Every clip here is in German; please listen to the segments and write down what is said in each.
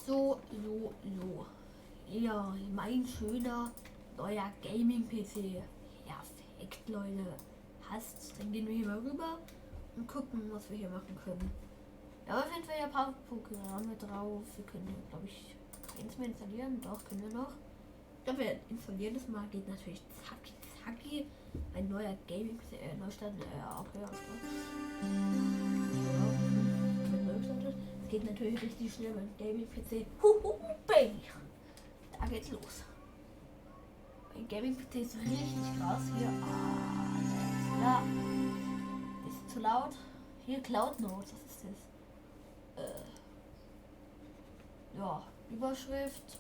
So. Ja, mein schöner neuer Gaming-PC. Perfekt, Leute. Passt. Dann gehen wir hier mal rüber und gucken, was wir hier machen können. Ja, auf jeden Fall ja ein paar Programme drauf. Wir können hier, glaube ich, keins mehr installieren. Doch, können wir noch. Ich glaube, wir installieren das mal. Geht natürlich zacki. Ein neuer Gaming-PC. Neustart. Okay, alles klar. Es geht natürlich richtig schnell mit Gaming-PC. Baby. Da geht's los. Mein Gaming-PC ist richtig krass. Hier alles klar. Ist zu laut. Hier Cloud Notes. Was ist das? Ja, Überschrift.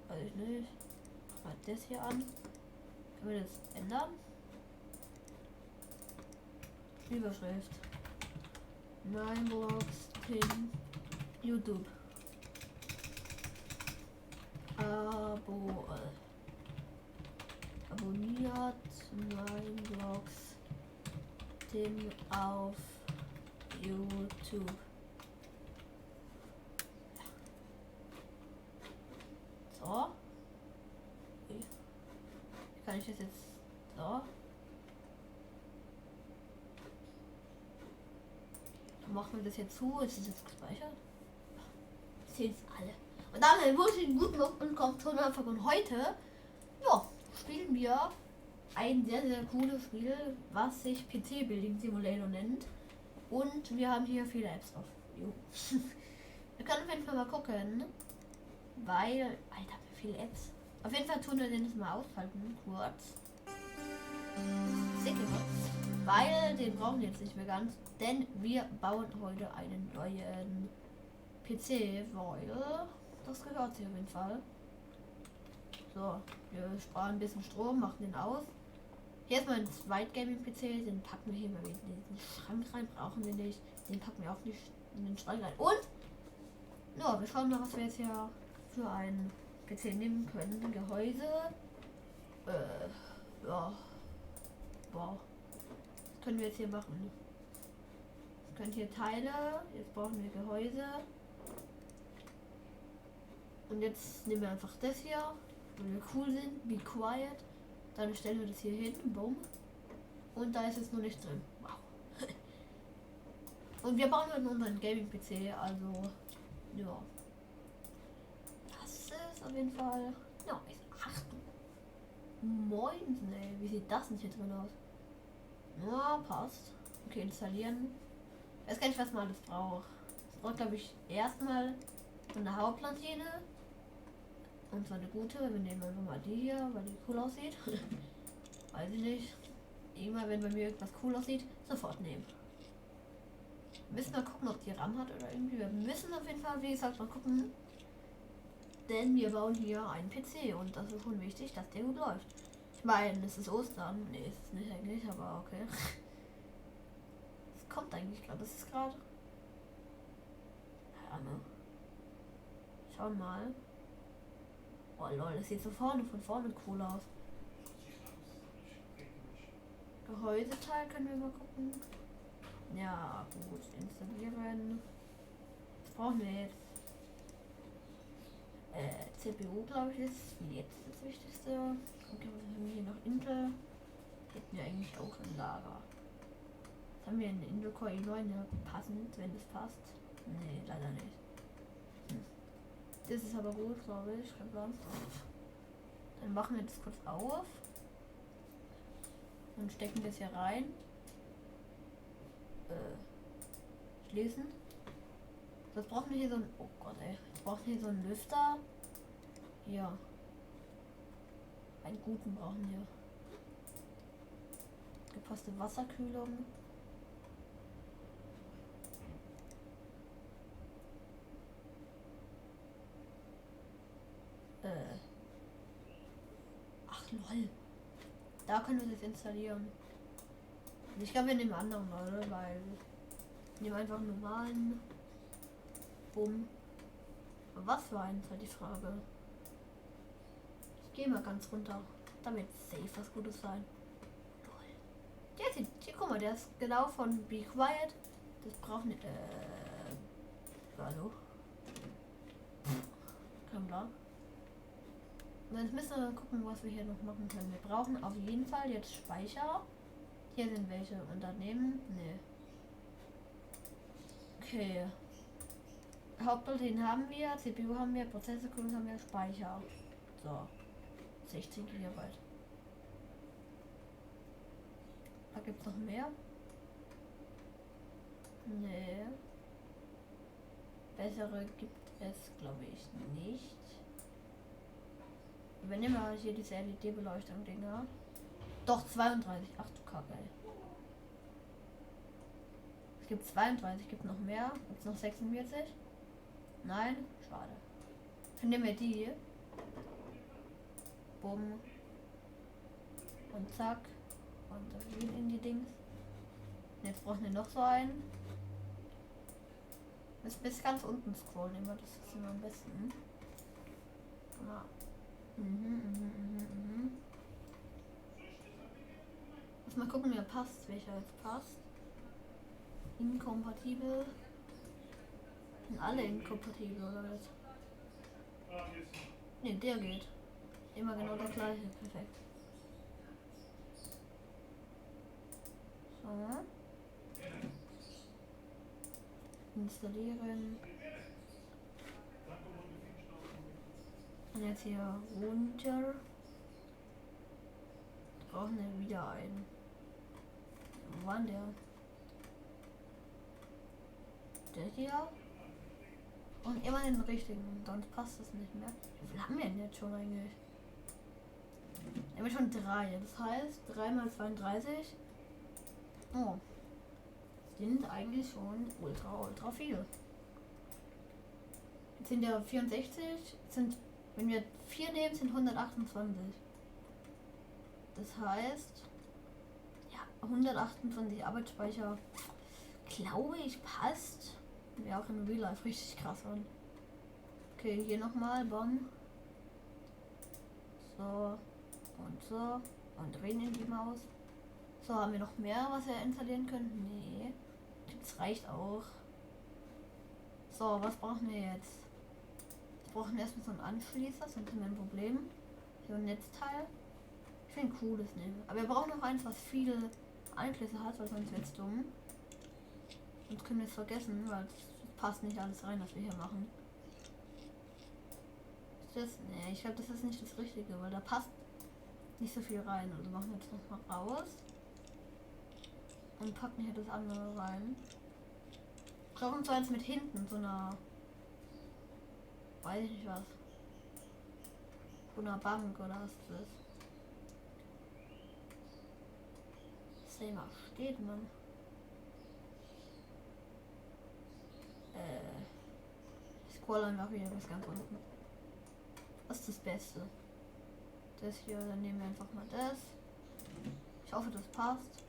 Weiß ich nicht. Mal das hier an. Können wir das ändern? Überschrift. Mein Blogs, Tim, YouTube. Abonniert mein Blogs, Tim auf YouTube. So. Wie kann ich das jetzt so? Machen wir das jetzt zu? Ist das jetzt gespeichert? Sehen es alle. Und damit wünsche ich einen guten und kommt zum Anfang. Und heute, ja, spielen wir ein sehr, sehr cooles Spiel, was sich PC Building Simulator nennt. Und wir haben hier viele Apps drauf. Wir können auf jeden Fall mal gucken, weil, Alter, wie viele Apps. Auf jeden Fall tun wir den jetzt mal aushalten, kurz. Weil den brauchen wir jetzt nicht mehr ganz, denn wir bauen heute einen neuen PC, weil das gehört sich auf jeden Fall. So, wir sparen ein bisschen Strom, machen den aus. Hier ist mein Zweitgaming-PC, den packen wir hier mal in den Schrank rein, brauchen wir nicht. Den packen wir auch nicht in den Schrank rein. Und, ja, wir schauen mal, was wir jetzt hier für einen PC nehmen können. Gehäuse, ja, wow. Was können wir jetzt hier machen? Wir können hier Teile, jetzt brauchen wir Gehäuse. Und jetzt nehmen wir einfach das hier, wenn wir cool sind, be quiet. Dann stellen wir das hier hin, bumm. Und da ist es nur nicht drin. Wow. Und wir bauen heute unseren Gaming-PC, also, ja. Das ist auf jeden Fall, ja, Achtung. Moin, ey, wie sieht das denn hier drin aus? Ja, passt. Okay, installieren. Ich weiß gar nicht, was man alles braucht. Es braucht, glaube ich, erstmal so eine Hauptplatine. Und zwar eine gute. Wir nehmen einfach mal die hier, weil die cool aussieht. Weiß ich nicht. Immer wenn bei mir irgendwas cool aussieht, sofort nehmen. Wir müssen mal gucken, ob die RAM hat oder irgendwie. Wir müssen auf jeden Fall, wie gesagt, mal gucken. Denn wir bauen hier einen PC und das ist schon wichtig, dass der gut läuft. Ich meine, es ist Ostern. Ne, ist es nicht eigentlich, aber okay. Es kommt eigentlich gerade. Das ist gerade. Ja, ne? Schauen mal. Oh lol, das sieht so von vorne cool aus. Gehäuseteil können wir mal gucken. Ja, gut, installieren. Was brauchen wir jetzt? CPU, glaube ich, ist jetzt das Wichtigste. Okay, was haben wir hier noch? Intel. Hätten wir eigentlich auch im Lager. Jetzt haben wir einen Intel Core i9, ja, passend, wenn das passt. Nee, leider nicht. Das ist aber gut, glaube ich. Dann machen wir das kurz auf. Und stecken das hier rein. Schließen. Jetzt brauchen wir hier so ein. Oh Gott, ey. Jetzt brauchen wir hier so einen Lüfter. Hier. Einen guten brauchen wir. Gepasste Wasserkühlung. Ach lol. Da können wir das installieren. Ich glaube, wir nehmen anderen, Leute, weil wir nehmen einfach einen normalen. Bumm. Was für eins, halt die Frage. Ich gehe mal ganz runter. Damit safe was Gutes sein. Toll. Der sieht, hier, guck mal, der ist genau von Be Quiet. Das braucht nicht. Hallo. Speicher. Und jetzt müssen wir gucken, was wir hier noch machen können. Wir brauchen auf jeden Fall jetzt Speicher. Hier sind welche. Und daneben? Nee. Okay. Hauptprotein haben wir, CPU haben wir, Prozessorkühlung haben wir, Speicher. So. 16 GB. Da gibt es noch mehr? Nee. Bessere gibt es, glaube ich, nicht. Wir nehmen mal hier diese LED-Beleuchtung Dinger. Doch 32. Ach du Kacke. Es gibt 32. Gibt noch mehr? Gibt es noch 46? Nein? Schade. Dann nehmen wir die. Bumm. Und zack. Und das geht in die Dings. Jetzt brauchen wir noch so einen. Bis ganz unten scrollen immer, das ist immer am besten. Ja. Muss mal gucken, wer passt, welcher jetzt passt. Inkompatibel. Sind alle inkompatibel oder was? Ne, der geht. Immer genau der gleiche. Perfekt. So. Installieren. Und jetzt hier runter. Brauchen wir wieder einen. Wo war der? Der hier. Und immer den richtigen, sonst passt das nicht mehr. Wie viel haben wir denn jetzt schon eigentlich? Wir haben schon 3. Das heißt 3 mal 32. Oh. Sind eigentlich schon ultra viel. Jetzt sind ja 64. Sind, wenn wir 4 nehmen, sind 128. Das heißt, ja, 128 Arbeitsspeicher, glaube ich, passt. Wäre auch in Real Life richtig krass an. Okay, hier nochmal, Bomb. So. Und so. Und drehen in die Maus. So, haben wir noch mehr, was wir installieren können? Nee. Das reicht auch. So, was brauchen wir jetzt? Wir brauchen erstmal so einen Anschließer, sonst haben wir ein Problem. So ein Netzteil. Ich finde cooles nehmen. Aber wir brauchen noch eins, was viele Anschlüsse hat, weil sonst wird es dumm. Sonst können wir es vergessen, weil es passt nicht alles rein, was wir hier machen. Ist das? Nee, ich glaube, das ist nicht das Richtige, weil da passt nicht so viel rein. Also machen wir jetzt noch mal raus. Und packen hier das andere rein. Brauchen so eins mit hinten, so einer, weiß ich nicht was. So einer Bank oder was das ist. Seh mal, steht man. Ich scroll einfach wieder bis ganz unten. Was ist das Beste? Das hier, dann nehmen wir einfach mal das. Ich hoffe, das passt.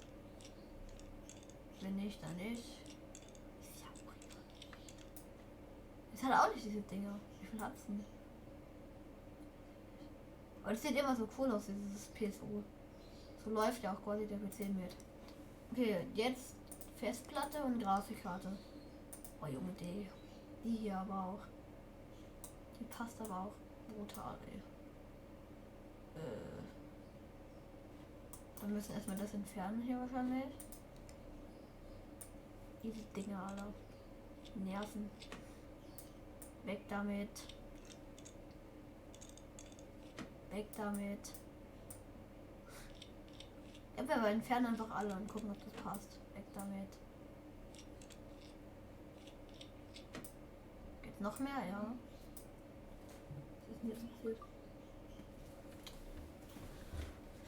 Wenn nicht, dann nicht. Es hat auch nicht diese Dinger. Wie viel hat's denn? Aber das sieht immer so cool aus, dieses PSU. So läuft ja auch quasi der PC mit. Okay, jetzt Festplatte und Grafikkarte. Oh Junge, die hier aber auch. Die passt aber auch brutal, ey. Dann müssen wir erstmal das entfernen hier wahrscheinlich. Diese Dinger alle. Nerven. Weg damit. Weg damit. Ja, wir entfernen einfach alle und gucken, ob das passt. Weg damit. Geht noch mehr, ja. Was ist denn jetzt passiert?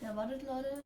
Ja, wartet, Leute.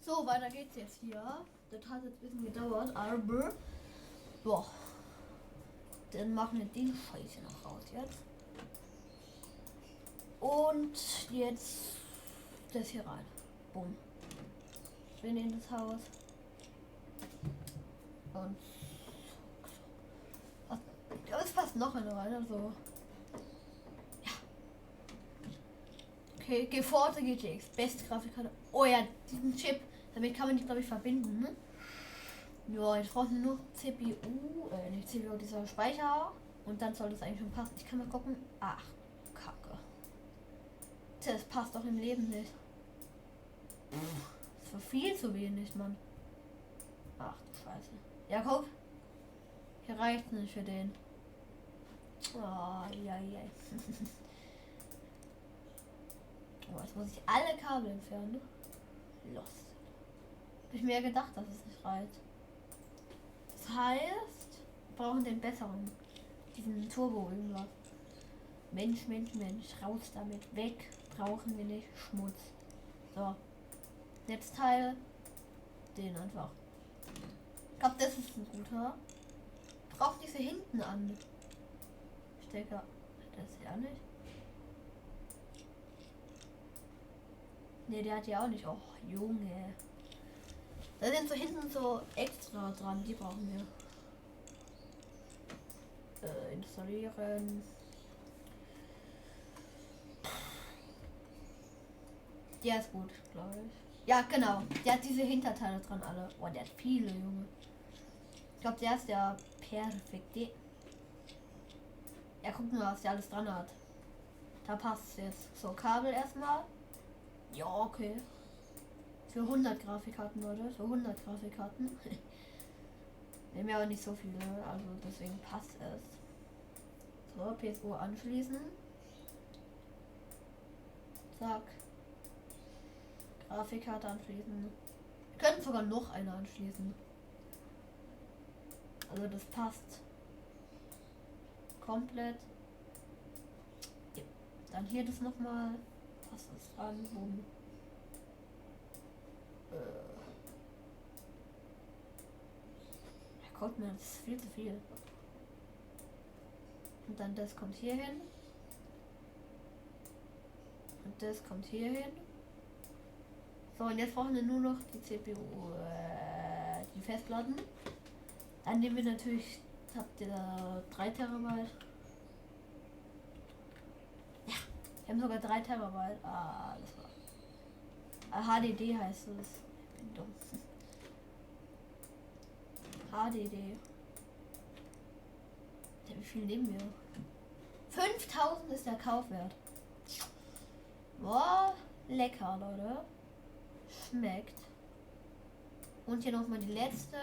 So, weiter geht's jetzt hier. Das hat jetzt ein bisschen gedauert, aber boah. Dann machen wir den Scheiße noch raus jetzt. Und jetzt das hier rein. Bumm. Ich bin in das Haus. Und es passt noch eine rein, also. Ja. Okay, GeForce GTX, beste Grafikkarte. Oh ja, diesen Chip, damit kann man die, glaube ich, verbinden. Ne? Ja, jetzt brauchen wir nur CPU, nicht CPU, dieser Speicher. Und dann soll das eigentlich schon passen. Ich kann mal gucken. Ach, Kacke. Das passt doch im Leben nicht. Das war viel zu wenig, Mann. Ach du Scheiße. Ja, guck. Hier reicht nicht für den. Oh, ja, ja. Oh, jetzt muss ich alle Kabel entfernen. Los. Hab ich mir gedacht, dass es nicht reicht. Das heißt, wir brauchen den besseren. Diesen Turbo irgendwas. Mensch, Mensch, Mensch. Raus damit. Weg. Brauchen wir nicht. Schmutz. So. Netzteil. Den einfach. Ich glaube, das ist ein guter. Braucht diese hinten an. Stecker. Das ist ja nicht. Ne, der hat ja auch nicht. Oh, Junge. Da sind so hinten so extra dran. Die brauchen wir. Installieren. Der ist gut, glaube ich. Ja, genau. Der hat diese Hinterteile dran alle. Oh, der hat viele, Junge. Ich glaube, der ist der perfekte. Ja, guck mal, was der alles dran hat. Da passt jetzt. So, Kabel erstmal. Ja, okay. Für 100 Grafikkarten, Leute. Für 100 Grafikkarten. Wir haben ja auch nicht so viele, also deswegen passt es. So, PSU anschließen. Zack. Grafikkarte anschließen. Wir können sogar noch eine anschließen. Also das passt komplett. Ja. Dann hier das nochmal. Passt das dran. Boom. Ja, Gott, das ist viel zu viel. Und dann das kommt hier hin. Und das kommt hier hin. So, und jetzt brauchen wir nur noch die CPU, die Festplatten. Dann nehmen wir natürlich, habt ihr da 3 Terabyte. Ja, wir haben sogar 3 Terabyte. Ah, das war. HDD heißt es. Ich bin dumm. HDD. Ja, wie viel nehmen wir? 5000 ist der Kaufwert. Boah, lecker, Leute. Schmeckt. Und hier nochmal die letzte.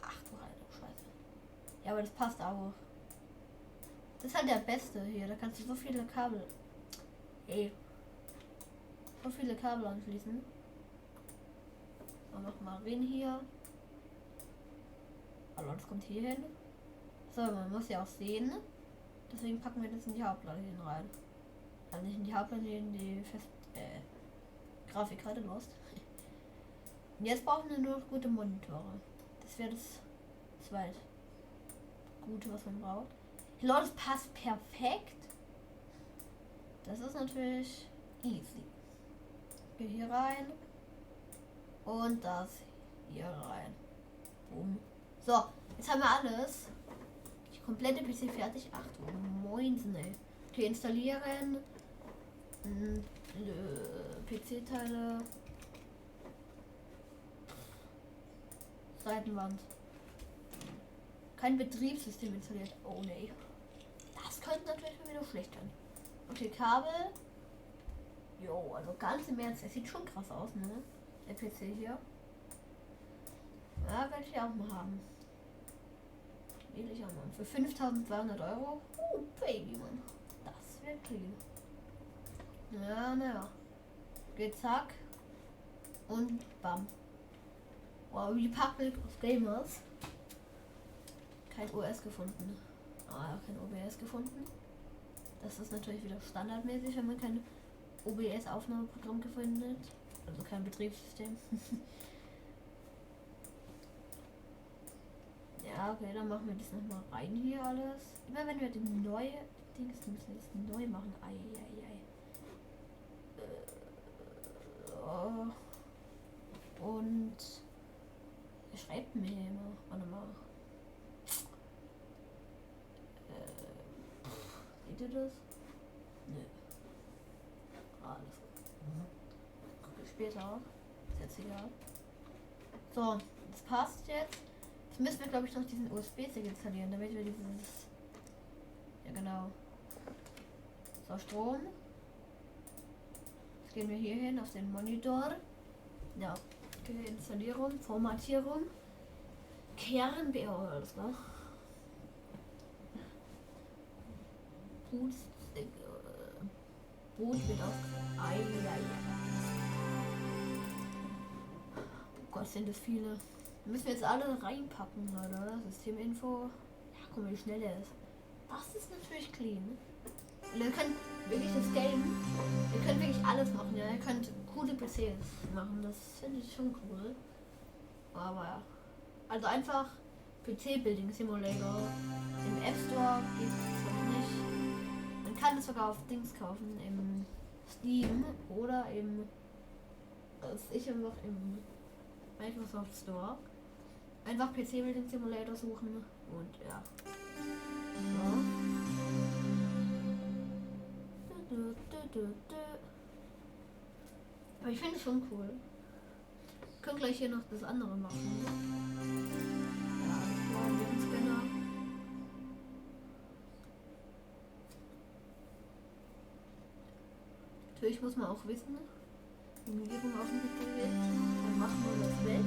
Ach du Heilige Scheiße. Ja, aber das passt auch. Das ist halt der beste hier. Da kannst du so viele Kabel. Ey. So viele Kabel anschließen. So, nochmal wen hier. Also das kommt hier hin. So, man muss ja auch sehen. Deswegen packen wir das in die Hauptplatte rein. Also nicht in die Hauptplatte, in die Grafikkarte lost. Und jetzt brauchen wir nur noch gute Monitore. Das wäre das zweit Gute, was man braucht. Leute, das passt perfekt. Das ist natürlich easy. Ich gehe hier rein. Und das hier rein. Boom. So, jetzt haben wir alles. Die komplette PC fertig. Achtung, moinsen, ey. Okay, installieren. PC-Teile. Seitenwand. Kein Betriebssystem installiert. Oh nee. Das könnte natürlich mal wieder schlecht werden. Okay, Kabel. Jo, also ganz im Ernst. Es sieht schon krass aus, ne? Der PC hier. Ja, werde ich auch mal haben. Will ich auch mal. Für 5200 Euro. Oh, Baby, Mann. Das wird clean. Ja, naja. Geht zack. Und bam. Wow, Republic of Gamers. Kein OS gefunden. Ah, kein OBS gefunden. Das ist natürlich wieder standardmäßig, wenn man kein OBS-Aufnahmeprogramm gefunden hat. Also kein Betriebssystem. Ja, okay, dann machen wir das nochmal rein hier alles. Immer wenn wir den neue Dings müssen wir das neu machen. Ei. Oh. Und er schreibt mir hier immer. Warte mal. Seht ihr das? Nö. Alles gut. Guck ich später. Ist jetzt egal. So, das passt jetzt. Jetzt müssen wir, glaube ich, noch diesen USB-Stick installieren, damit wir dieses... Ja, genau. So, Strom. Jetzt gehen wir hier hin auf den Monitor. Ja, okay, Installierung, Formatierung. Kehren, alles klar. Boot wird auf. Ei. Oh Gott, sind das viele. Müssen wir jetzt alle reinpacken, oder? Systeminfo. Ja, guck mal, wie schnell er ist. Das ist natürlich clean. Und ihr könnt wirklich das Game. Ihr könnt wirklich alles machen, ja. Ihr könnt coole PCs machen. Das finde ich schon cool. Aber ja. Also einfach PC Building Simulator. Im App Store gibt es noch nicht. Man kann es sogar auf Dings kaufen. Im Steam oder im. Ich einfach im Microsoft Store. Einfach PC Building Simulator suchen und ja. So. Aber ich finde es schon cool. Wir können gleich hier noch das andere machen. Ja, das brauchen wir einen Scanner. Natürlich muss man auch wissen, wie die Umgebung auf dem PC geht. Dann machen wir das weg.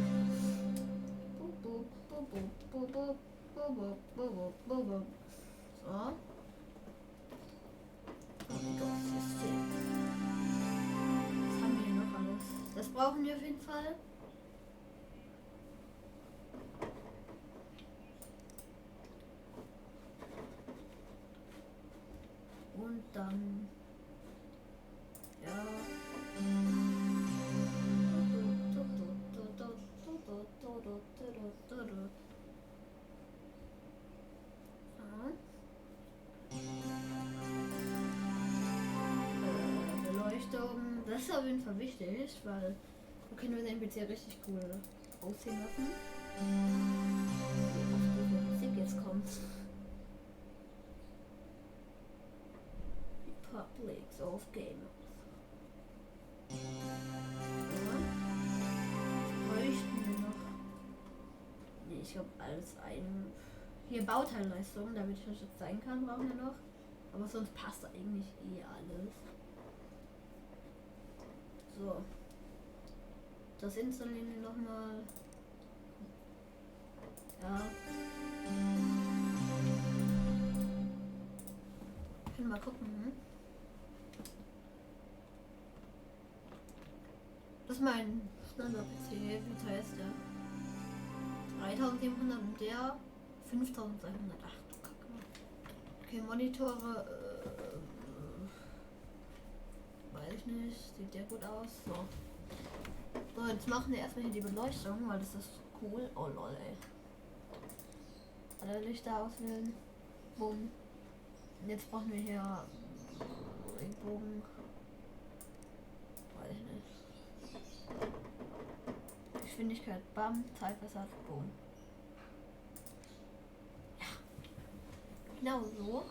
So. Was haben wir hier noch alles? Das brauchen wir auf jeden Fall. Und dann ja. Beleuchtung, das ist auf jeden Fall wichtig, weil so können wir den PC richtig cool aussehen lassen. Wie oft diese Musik jetzt kommt. Republics of Gamers. Bräuchten wir noch. Nee, ich glaube alles ein. Hier Bauteilleistung, damit ich euch das zeigen kann, brauchen wir noch. Aber sonst passt eigentlich eh alles. So. Das installieren wir nochmal. Ja. Können wir mal gucken. Hm? Das ist mein Standard-PC. Wie teuer ist der? 3700 und der 5208. Okay, Monitore. Weiß ich nicht. Sieht ja gut aus. So. So, jetzt machen wir erstmal hier die Beleuchtung, weil das ist cool. Oh lol, ey. Alle Lichter auswählen. Bumm. Und jetzt brauchen wir hier Regenbogen. Weiß ich nicht. Geschwindigkeit, bam, Zeitversatz, boom. Ja. Genau so.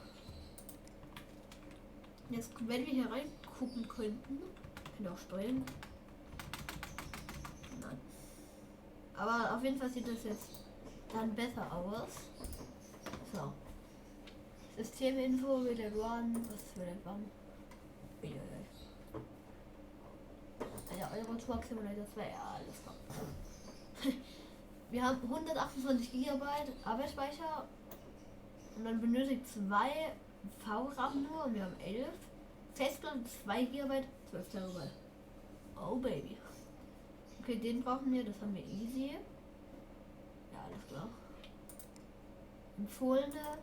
Jetzt, wenn wir hier reingucken könnten, können wir auch steuern. Nein. Aber auf jeden Fall sieht das jetzt dann besser aus. So. Systeminfo wieder Run. Was ist wieder Run? Ja, Euro Truck Simulator 2, ja, alles klar. Wir haben 128 GB Arbeitsspeicher und dann benötigt 2 VRAM nur und wir haben 11. Festplatte 2 GB, 12 TB. Oh Baby. Okay, den brauchen wir, das haben wir easy. Ja, alles klar. Empfohlene,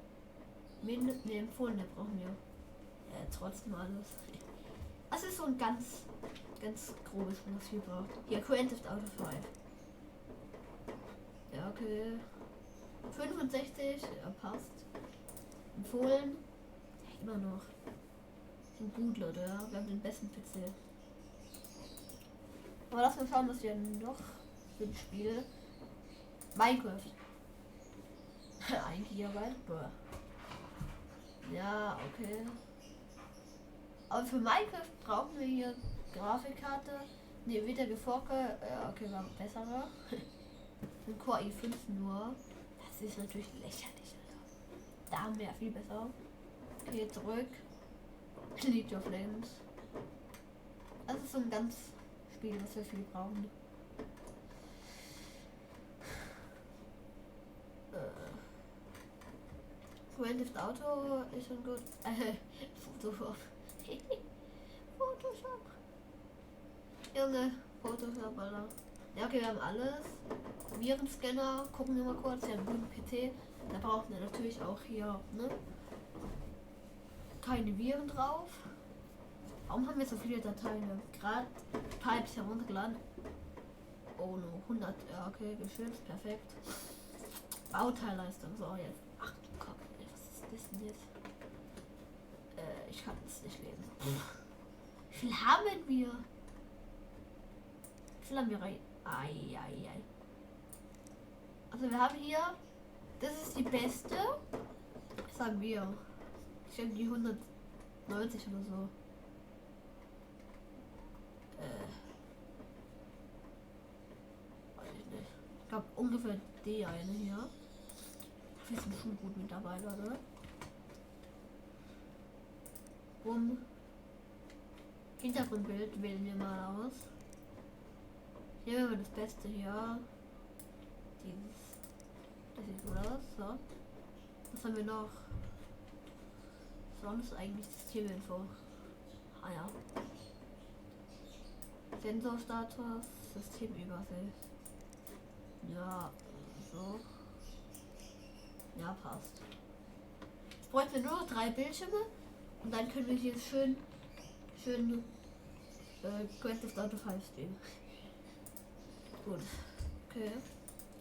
empfohlene brauchen wir. Ja, trotzdem alles. Das ist so ein ganz grobes, was wir brauchen. Hier, Grand Theft Auto 5. Ja, okay. 65, ja, passt. Empfohlen. Immer noch. Sind gut, Leute, ja. Wir haben den besten PC. Aber lass mal schauen, was wir noch für ein Spiel. Minecraft. 1 Gigabyte. Boah. Ja, okay. Aber für Minecraft brauchen wir hier Grafikkarte. Ne, wieder geforke. Okay, war bessere. Ein Core i5 nur. Das ist natürlich lächerlich, Alter. Da haben wir ja viel besser. Okay, zurück. League of Legends. Das ist so ein ganz Spiel, was wir viel brauchen. Grand Theft Auto ist schon gut. Photoshop. Photoshop. Junge, Photoshop, Alter. Ja, okay, wir haben alles. Virenscanner, gucken wir mal kurz. Wir haben einen guten PC. Da brauchen wir natürlich auch hier, ne? Keine Viren drauf. Warum haben wir so viele Dateien? Gerade Pipes heruntergeladen. Oh no, 100. Ja, okay, geschützt, perfekt. Bauteilleistung, so jetzt. Ach du Kacke, was ist das denn jetzt? Ich kann es nicht lesen. Wie viel haben wir? Wie viel haben wir rein? Ai. Also wir haben hier, das ist die beste. Sagen wir. Ich habe die 190 oder so. Weiß ich nicht. Ich glaube ungefähr die eine hier. Wir sind schon gut mit dabei, Leute. Hintergrundbild wählen wir mal aus. Hier haben wir das Beste hier. Das sieht gut aus. So. Was haben wir noch? Sonst eigentlich Systeminfo. Ah ja. Sensorstatus, Systemübersicht. Ja, so. Ja, passt. Jetzt bräuchten wir nur noch 3 Bildschirme und dann können wir hier schön Grand Theft Auto 5 spielen. Gut. Okay.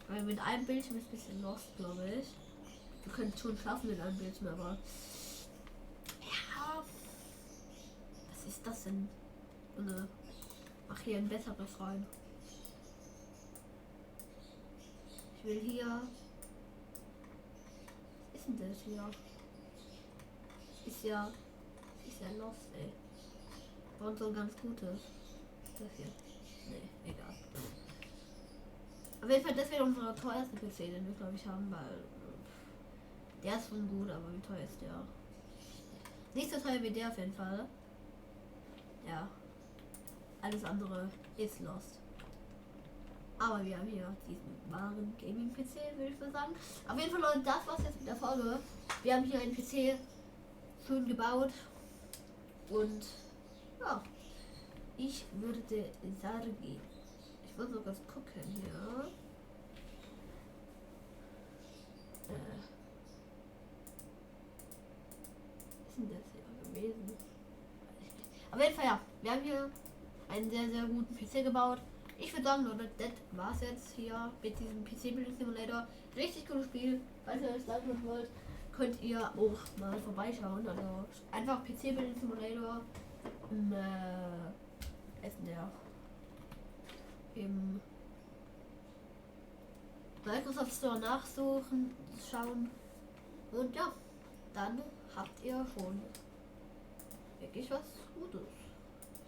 Weil mit einem Bildschirm ist ein bisschen lost, glaube ich. Wir können es schon schaffen mit einem Bildschirm, aber ja. Was ist das denn? Mach hier ein besseres rein. Ich will hier. Was ist denn das hier? Ist ja lost, ey. Und so ein ganz gutes. Das hier. Nee, egal. Auf jeden Fall, das wäre unser teuerste PC, den wir glaube ich haben, weil der ist schon gut, aber wie teuer ist der? Nicht so teuer wie der auf jeden Fall. Ja. Alles andere ist lost. Aber wir haben hier diesen wahren Gaming-PC, würde ich mal sagen. Auf jeden Fall, Leute, das war's jetzt mit der Folge. Wir haben hier einen PC schön gebaut. Und ja, ich würde sagen, ich muss noch was gucken hier. Was ist denn das hier gewesen? Auf jeden Fall, ja, wir haben hier einen sehr, sehr guten PC gebaut. Ich würde sagen, Leute, das war's jetzt hier mit diesem PC Building Simulator. Richtig cooles Spiel. Falls ihr das live machen wollt, könnt ihr auch mal vorbeischauen. Also einfach PC Building Simulator im Microsoft Store nachsuchen, schauen und ja, dann habt ihr schon wirklich was Gutes.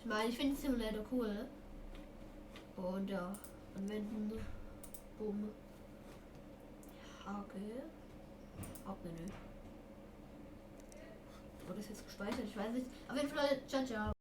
Ich meine, ich finde Simulator cool. Und ja, anwenden. Boom. Hake. Hauptmenü. Wurde das jetzt gespeichert? Ich weiß nicht. Auf jeden Fall, ciao, ciao.